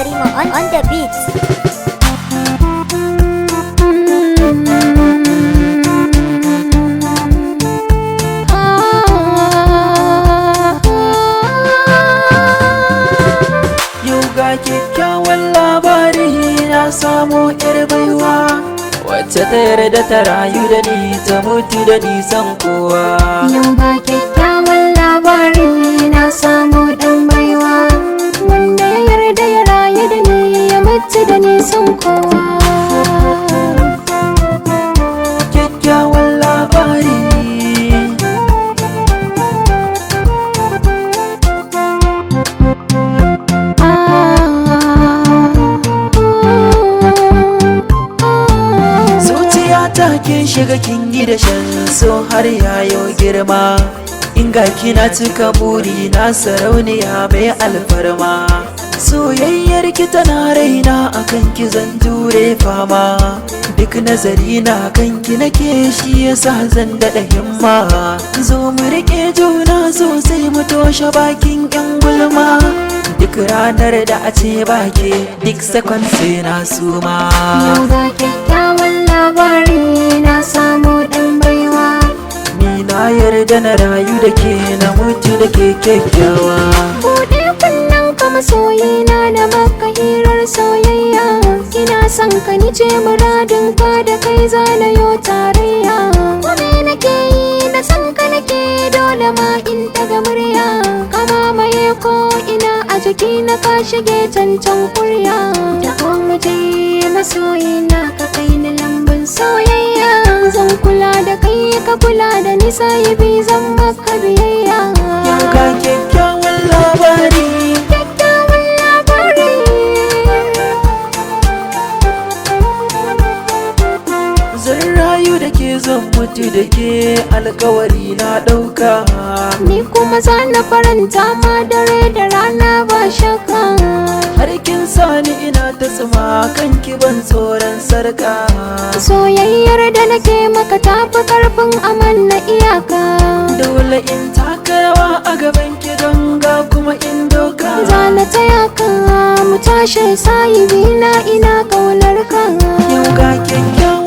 Yarima on the beat. Kyakkyawan labari na samo yar baiwa wacce ta yarda ta rayu da ni ta mutu da nisan kowa. Yau ga kyakkyawan labari na samo dan baiwa wanda ya yarda ya rayu da ni ya mutu da nisan kowa. Kyakkyawan labari kin shiga kin yi da shan so har yayo girma, in ga kina cika buri na sarauniya mai alfarma. Soyayyar ki tana raina akan ki zan jure fama, duk nazari na kan ki nake shi yasa zan daɗa himma. Zo mu riƙe juna sosai mu toshe bakin yan gulma, duk ranar da a ce bake duk sakon sai na suma. Yau ga kyakkyawan labari na samu dan baiwa, ni na yarda na rayu da ke na mutu da ke kyakkyawa. buɗe kunnen ka masoyina da maka hirar soyayya, ina son ka ni ce muradin ka da kai zanayo tarayya. Kome nake yi na san ka nake dole ma in daga murya, kama maye ko ina a jiki na ka shige cancan kurya. Da ko mu je masoyina ka kai ni lambun soyayya, zan kula da kai ka kula da ni sahibi zan maka biyayya. Yau ga kyakkyawan labari, Kyakkyawan labari, zan rayu da ke zan mutu da ke alkawari na ɗauka. ni kuma za na faranta ma dare da rana ba shakka. Har kin sani ina ta tsuma kan ki ban tsoron sarka. Soyayyar da nake maka tafi karfin amanna iyaka, Dole in taka rawa a gaban ki ganga kuma in doka. za na taya ka mu tashi sahibi na ina kaunar ka. Yau ga kyakkyawan